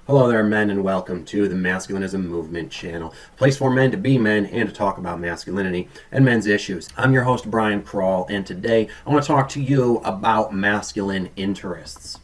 Hello there, men, and welcome to the Masculinism Movement channel, a place for men to be men and to talk about masculinity and men's issues. I'm your host, Brian Kroll, and today I want to talk to you about masculine interests.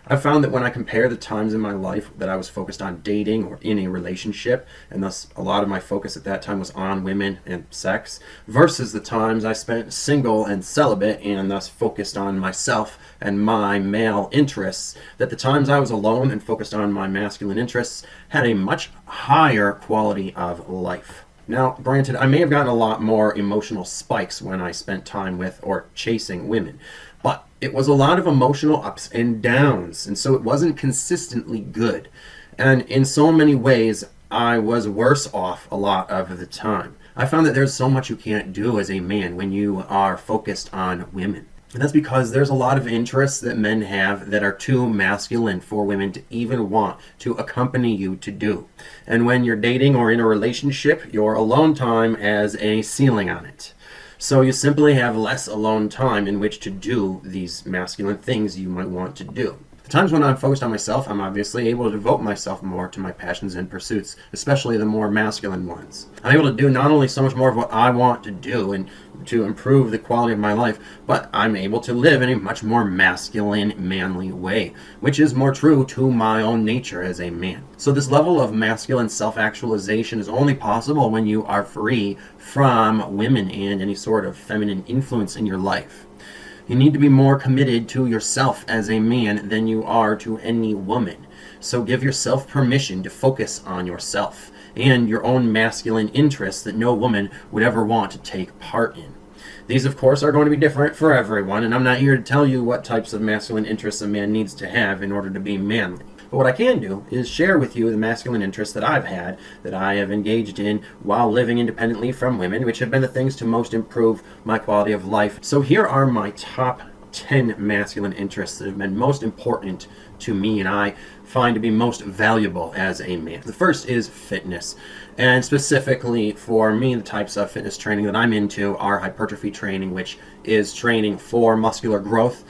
I've found that when I compare the times in my life that I was focused on dating or in a relationship, and thus a lot of my focus at that time was on women and sex, versus the times I spent single and celibate and thus focused on myself and my male interests, that the times I was alone and focused on my masculine interests had a much higher quality of life. Now, granted, I may have gotten a lot more emotional spikes when I spent time with or chasing women, but it was a lot of emotional ups and downs, and so it wasn't consistently good. And in so many ways, I was worse off a lot of the time. I found that there's so much you can't do as a man when you are focused on women. And that's because there's a lot of interests that men have that are too masculine for women to even want to accompany you to do. And when you're dating or in a relationship, your alone time has a ceiling on it. So you simply have less alone time in which to do these masculine things you might want to do. The times when I'm focused on myself, I'm obviously able to devote myself more to my passions and pursuits, especially the more masculine ones. I'm able to do not only so much more of what I want to do and to improve the quality of my life, but I'm able to live in a much more masculine, manly way, which is more true to my own nature as a man. So this level of masculine self-actualization is only possible when you are free from women and any sort of feminine influence in your life. You need to be more committed to yourself as a man than you are to any woman. So give yourself permission to focus on yourself and your own masculine interests that no woman would ever want to take part in. These, of course, are going to be different for everyone, and I'm not here to tell you what types of masculine interests a man needs to have in order to be manly. But what I can do is share with you the masculine interests that I've had, that I have engaged in while living independently from women, which have been the things to most improve my quality of life. So here are my top 10 masculine interests that have been most important to me and I find to be most valuable as a man. The first is fitness. And specifically for me, the types of fitness training that I'm into are hypertrophy training, which is training for muscular growth.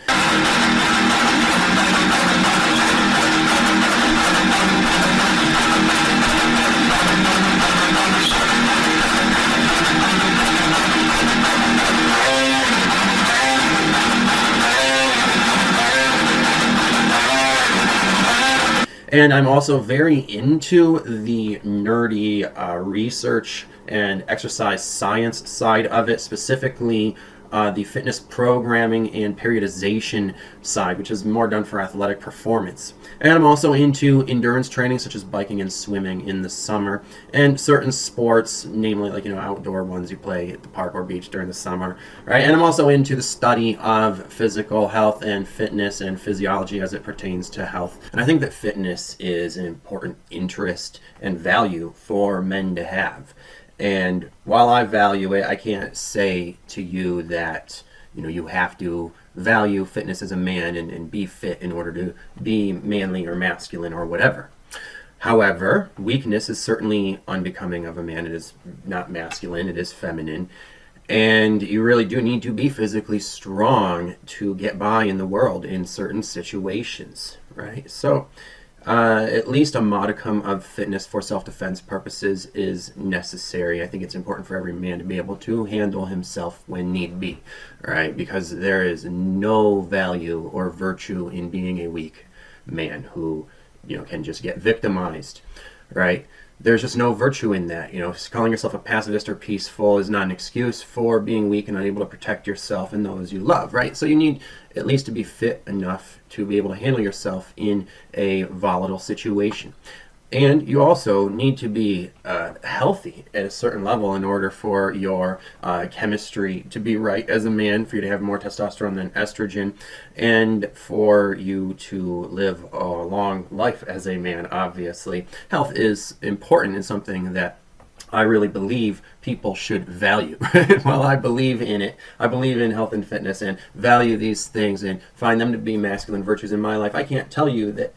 And I'm also very into the nerdy research and exercise science side of it, specifically the fitness programming and periodization side, which is more done for athletic performance. And I'm also into endurance training, such as biking and swimming in the summer, and certain sports, namely like, outdoor ones you play at the park or beach during the summer, right? And I'm also into the study of physical health and fitness and physiology as it pertains to health. And I think that fitness is an important interest and value for men to have. And while I value it, I can't say to you that, you have to value fitness as a man and be fit in order to be manly or masculine or whatever. However, weakness is certainly unbecoming of a man. It is not masculine, it is feminine. And you really do need to be physically strong to get by in the world in certain situations, right? So, at least a modicum of fitness for self-defense purposes is necessary. I think it's important for every man to be able to handle himself when need be, right? Because there is no value or virtue in being a weak man who, can just get victimized, right? There's just no virtue in that. Calling yourself a pacifist or peaceful is not an excuse for being weak and unable to protect yourself and those you love, right? So you need at least to be fit enough to be able to handle yourself in a volatile situation. And you also need to be healthy at a certain level in order for your chemistry to be right as a man, for you to have more testosterone than estrogen, and for you to live a long life as a man, obviously. Health is important and something that I really believe people should value. Well, I believe in it. I believe in health and fitness and value these things and find them to be masculine virtues in my life. I can't tell you that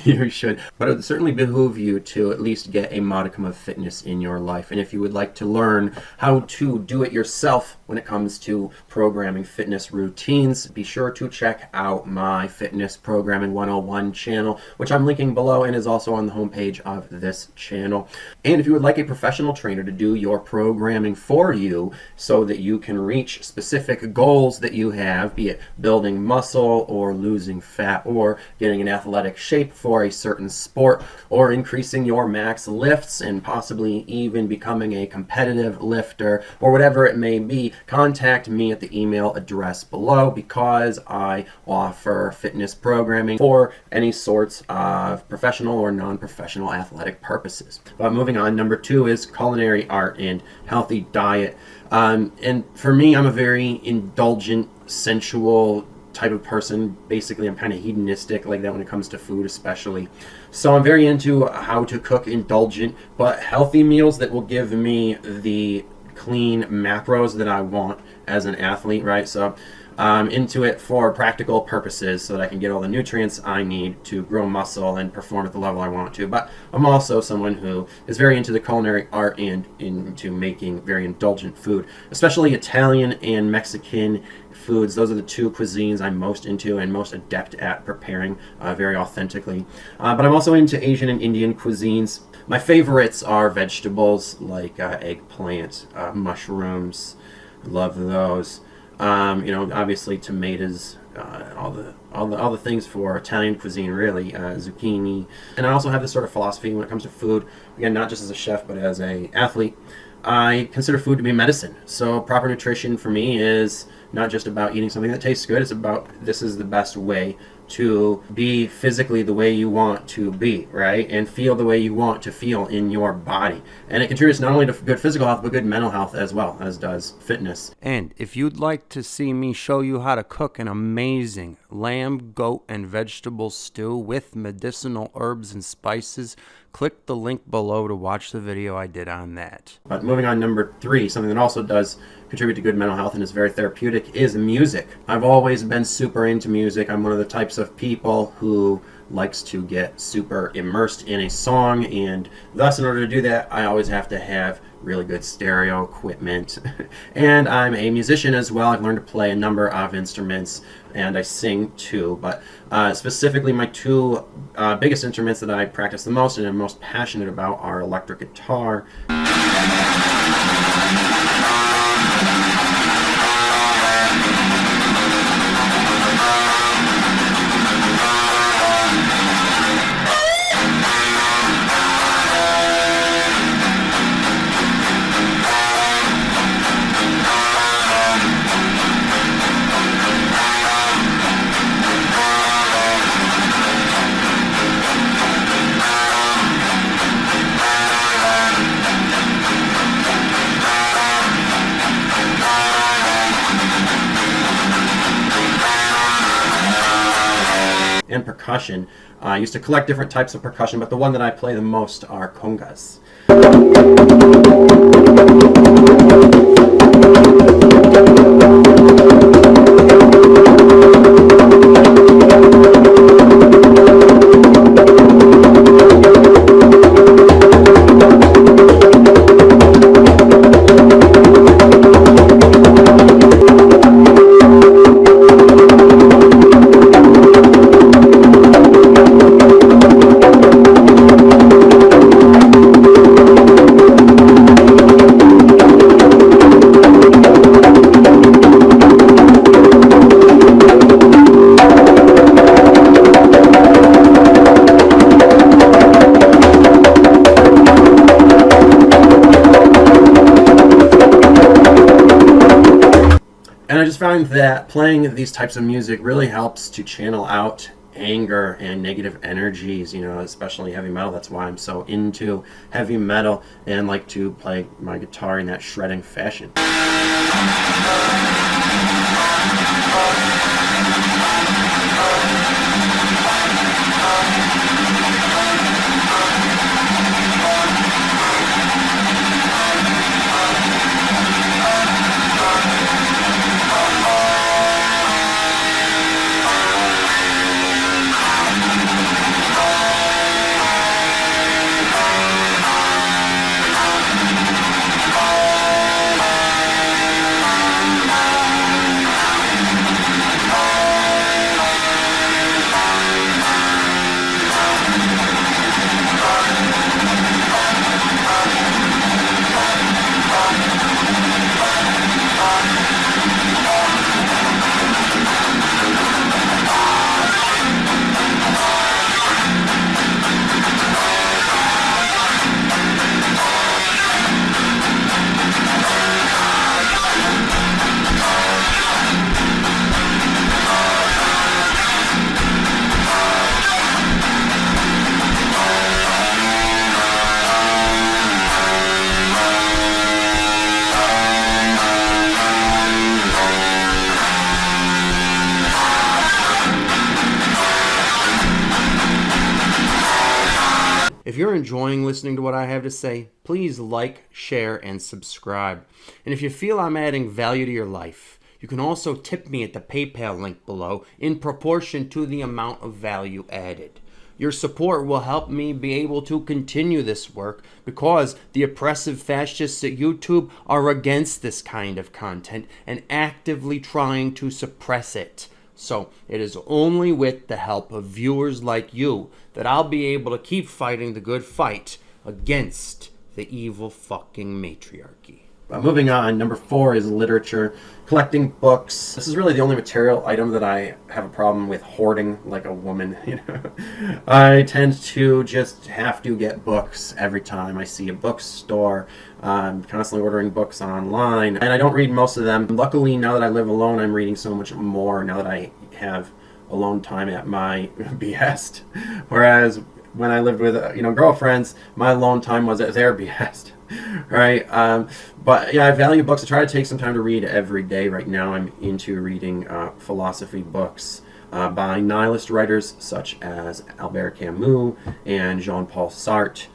you should, but it would certainly behoove you to at least get a modicum of fitness in your life. And if you would like to learn how to do it yourself when it comes to programming fitness routines, be sure to check out my Fitness Programming 101 channel, which I'm linking below and is also on the homepage of this channel. And if you would like a professional trainer to do your programming for you so that you can reach specific goals that you have, be it building muscle or losing fat or getting in athletic shape for a certain sport or increasing your max lifts and possibly even becoming a competitive lifter or whatever it may be, contact me at the email address below, because I offer fitness programming for any sorts of professional or non-professional athletic purposes. But moving on, number 2 is culinary art and healthy diet. And for me, I'm a very indulgent, sensual type of person. Basically, I'm kind of hedonistic like that when it comes to food especially. So I'm very into how to cook indulgent but healthy meals that will give me the clean macros that I want as an athlete, right? So I'm into it for practical purposes so that I can get all the nutrients I need to grow muscle and perform at the level I want to. But I'm also someone who is very into the culinary art and into making very indulgent food, especially Italian and Mexican foods. Those are the 2 cuisines I'm most into and most adept at preparing very authentically. But I'm also into Asian and Indian cuisines. My favorites are vegetables like eggplant, mushrooms. Love those. Obviously tomatoes, all the things for Italian cuisine, really, zucchini. And I also have this sort of philosophy when it comes to food. Again, not just as a chef, but as an athlete. I consider food to be medicine. So proper nutrition for me is not just about eating something that tastes good. It's about this is the best way to be physically the way you want to be, right? And feel the way you want to feel in your body. And it contributes not only to good physical health, but good mental health as well, as does fitness. And if you'd like to see me show you how to cook an amazing lamb, goat, and vegetable stew with medicinal herbs and spices, click the link below to watch the video I did on that. But moving on, number 3, something that also does contribute to good mental health and is very therapeutic is music. I've always been super into music. I'm one of the types of people who likes to get super immersed in a song, and thus in order to do that I always have to have really good stereo equipment. And I'm a musician as well. I've learned to play a number of instruments and I sing too, but specifically my 2 biggest instruments that I practice the most and am most passionate about are electric guitar and percussion. I used to collect different types of percussion, but the one that I play the most are congas. And I just find that playing these types of music really helps to channel out anger and negative energies, especially heavy metal. That's why I'm so into heavy metal and like to play my guitar in that shredding fashion. If you're enjoying listening to what I have to say, please like, share, and subscribe. And if you feel I'm adding value to your life, you can also tip me at the PayPal link below in proportion to the amount of value added. Your support will help me be able to continue this work because the oppressive fascists at YouTube are against this kind of content and actively trying to suppress it. So it is only with the help of viewers like you that I'll be able to keep fighting the good fight against the evil fucking matriarchy. Moving on, number 4 is literature. Collecting books. This is really the only material item that I have a problem with hoarding like a woman. I tend to just have to get books every time I see a bookstore. I'm constantly ordering books online, and I don't read most of them. Luckily, now that I live alone, I'm reading so much more now that I have alone time at my behest. Whereas when I lived with girlfriends, my alone time was at their behest. Right, but yeah, I value books. I try to take some time to read every day. Right now, I'm into reading philosophy books by nihilist writers such as Albert Camus and Jean-Paul Sartre.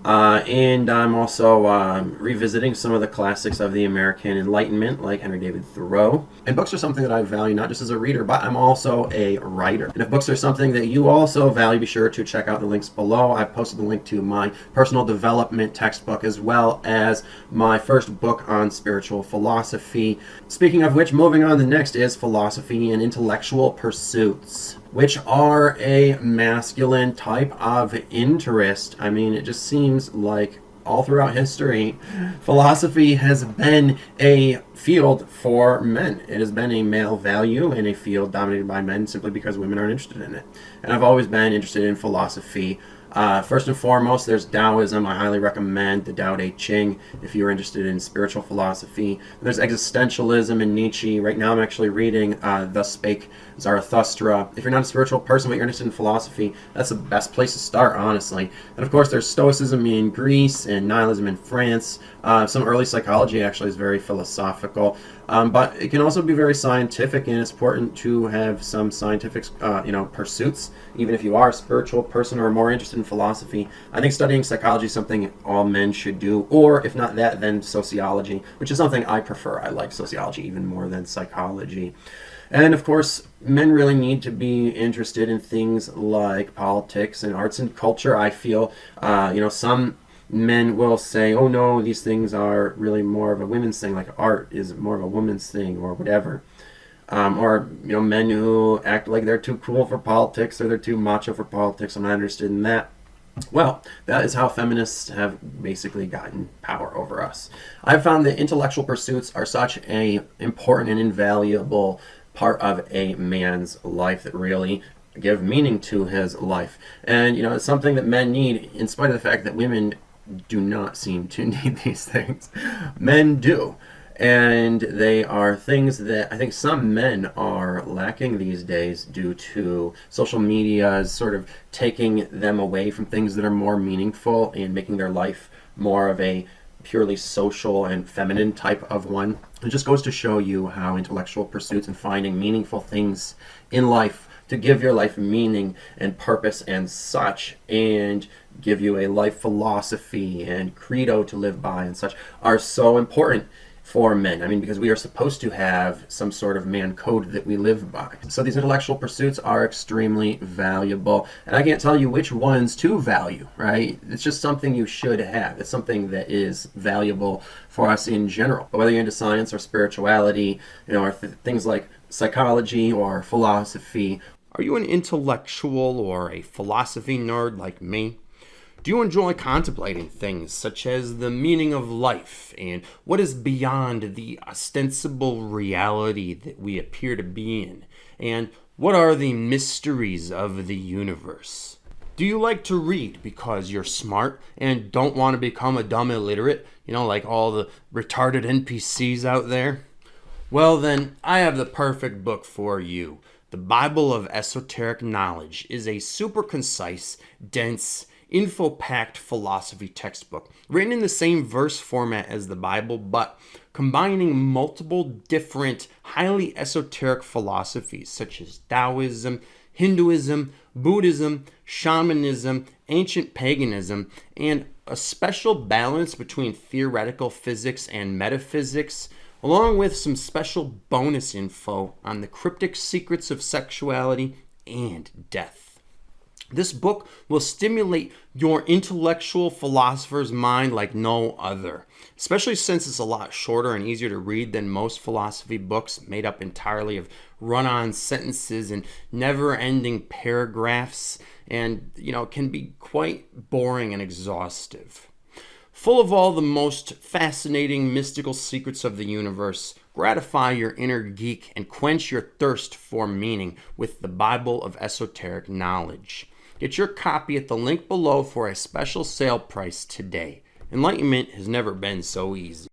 And I'm also revisiting some of the classics of the American Enlightenment, like Henry David Thoreau. And books are something that I value not just as a reader, but I'm also a writer. And if books are something that you also value, be sure to check out the links below. I've posted the link to my personal development textbook as well as my first book on spiritual philosophy. Speaking of which, moving on, the next is philosophy and intellectual pursuits, which are a masculine type of interest. I mean, it just seems like all throughout history, philosophy has been a field for men. It has been a male value in a field dominated by men simply because women aren't interested in it. And I've always been interested in philosophy. First and foremost, there's Taoism. I highly recommend the Tao Te Ching if you're interested in spiritual philosophy. There's existentialism and Nietzsche. Right now I'm actually reading Thus Spake Zarathustra. If you're not a spiritual person but you're interested in philosophy, that's the best place to start, honestly. And of course there's Stoicism in Greece and nihilism in France. Some early psychology actually is very philosophical. But it can also be very scientific, and it's important to have some scientific, pursuits. Even if you are a spiritual person or more interested in philosophy, I think studying psychology is something all men should do. Or if not that, then sociology, which is something I prefer. I like sociology even more than psychology. And of course, men really need to be interested in things like politics and arts and culture. I feel, some men will say, oh no, these things are really more of a women's thing, like art is more of a woman's thing or whatever. Or men who act like they're too cool for politics or they're too macho for politics. I'm not interested in that. Well, that is how feminists have basically gotten power over us. I've found that intellectual pursuits are such an important and invaluable part of a man's life that really give meaning to his life. And it's something that men need, in spite of the fact that women do not seem to need these things. Men do. And they are things that I think some men are lacking these days due to social media sort of taking them away from things that are more meaningful and making their life more of a purely social and feminine type of one. It just goes to show you how intellectual pursuits and finding meaningful things in life to give your life meaning and purpose and such, and give you a life philosophy and credo to live by and such, are so important for men. I mean, because we are supposed to have some sort of man code that we live by. So these intellectual pursuits are extremely valuable. And I can't tell you which ones to value, right? It's just something you should have. It's something that is valuable for us in general. But whether you're into science or spirituality, or things like psychology or philosophy. Are you an intellectual or a philosophy nerd like me? Do you enjoy contemplating things such as the meaning of life and what is beyond the ostensible reality that we appear to be in? And what are the mysteries of the universe? Do you like to read because you're smart and don't want to become a dumb illiterate, like all the retarded NPCs out there? Well then, I have the perfect book for you. The Bible of Esoteric Knowledge is a super concise, dense, info-packed philosophy textbook, written in the same verse format as the Bible, but combining multiple different, highly esoteric philosophies such as Taoism, Hinduism, Buddhism, shamanism, ancient paganism, and a special balance between theoretical physics and metaphysics, along with some special bonus info on the cryptic secrets of sexuality and death. This book will stimulate your intellectual philosopher's mind like no other, especially since it's a lot shorter and easier to read than most philosophy books made up entirely of run-on sentences and never-ending paragraphs, and can be quite boring and exhaustive. Full of all the most fascinating mystical secrets of the universe, gratify your inner geek and quench your thirst for meaning with the Bible of esoteric knowledge. Get your copy at the link below for a special sale price today. Enlightenment has never been so easy.